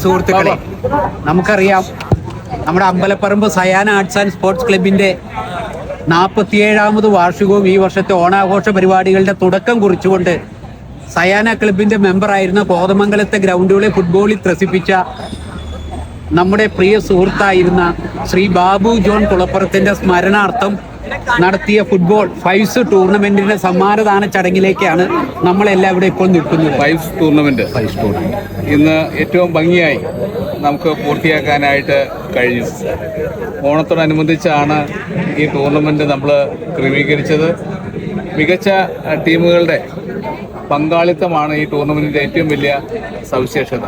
സുഹൃത്തുക്കളെ, നമുക്കറിയാം നമ്മുടെ അമ്പലപ്പറമ്പ് സയാന ആർട്സ് ആൻഡ് സ്പോർട്സ് ക്ലബിന്റെ 47ാമത് വാർഷികവും ഈ വർഷത്തെ ഓണാഘോഷ പരിപാടികളുടെ തുടക്കം കുറിച്ചുകൊണ്ട് സയാന ക്ലബിന്റെ മെമ്പറായിരുന്ന കോതമംഗലത്തെ ഗ്രൗണ്ടുകളെ ഫുട്ബോളിൽ ത്രസിപ്പിച്ച നമ്മുടെ പ്രിയ സുഹൃത്തായിരുന്ന ശ്രീ ബാബു ജോൺ കുളപ്പുറത്തിന്റെ സ്മരണാർത്ഥം നടത്തിയ ഫുട്ബോൾ ഫൈവ്സ് ടൂർണമെന്റിന്റെ സമ്മാനദാന ചടങ്ങിലേക്കാണ് നമ്മളെല്ലാം ഇവിടെ ഇപ്പോൾ നിൽക്കുന്നത്. ഫൈവ്സ് ടൂർണമെന്റ് ഇന്ന് ഏറ്റവും ഭംഗിയായി നമുക്ക് പൂർത്തിയാക്കാനായിട്ട് കഴിഞ്ഞു. ഓണത്തോടനുബന്ധിച്ചാണ് ഈ ടൂർണമെന്റ് നമ്മൾ ക്രമീകരിച്ചത്. മികച്ച ടീമുകളുടെ പങ്കാളിത്തമാണ് ഈ ടൂർണമെന്റിന്റെ ഏറ്റവും വലിയ സവിശേഷത.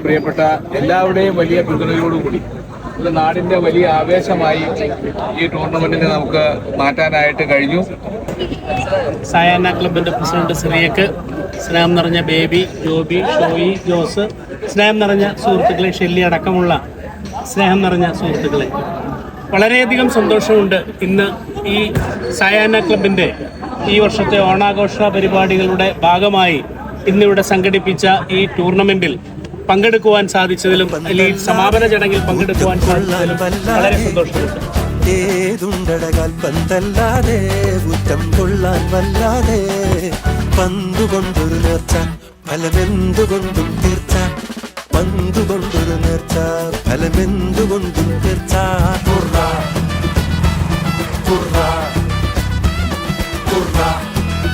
പ്രിയപ്പെട്ട എല്ലാവരുടെയും വലിയ പിന്തുണയോടുകൂടി ഇത് നാടിന്റെ വലിയ ആവേശമായി ഈ ടൂർണമെന്റിനെ നമുക്ക് മാറ്റാനായിട്ട് കഴിഞ്ഞു. സയാന ക്ലബിന്റെ പ്രസിഡന്റ് സിറിയക്ക്, സ്നേഹം നിറഞ്ഞ ബേബി, ജോബി, ഷോയി, ജോസ്, സ്നേഹം നിറഞ്ഞ സുഹൃത്തുക്കളെ, ഷെല്ലി അടക്കമുള്ള സ്നേഹം നിറഞ്ഞ സുഹൃത്തുക്കളെ, വളരെയധികം സന്തോഷമുണ്ട്. ഇന്ന് ഈ സയാന ക്ലബിന്റെ ഈ വർഷത്തെ ഓണാഘോഷ പരിപാടികളുടെ ഭാഗമായി ഇന്നിവിടെ സംഘടിപ്പിച്ച ഈ ടൂർണമെന്റിൽ പങ്കെടുക്കുവാൻ സാധിച്ചതിലും ഈ സമാപന ചടങ്ങിൽ പങ്കെടുക്കുവാൻ സാധിച്ചതിലും വളരെ സന്തോഷമുണ്ട്. ഏതുണ്ടടകാൽ പന്തല്ലാതെ ഊറ്റം കൊള്ളാൻ വല്ലാതെ പന്തുകൊണ്ടൊരു നേർച്ച ഫലമെന്തുകൊണ്ടും തീർച്ച, പന്തുകൊണ്ടൊരു നേർച്ച ഫലമെന്തുകൊണ്ടും തീർച്ച. കുർറ കുർറ കുർറ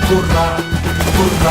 കുർറ കുർറ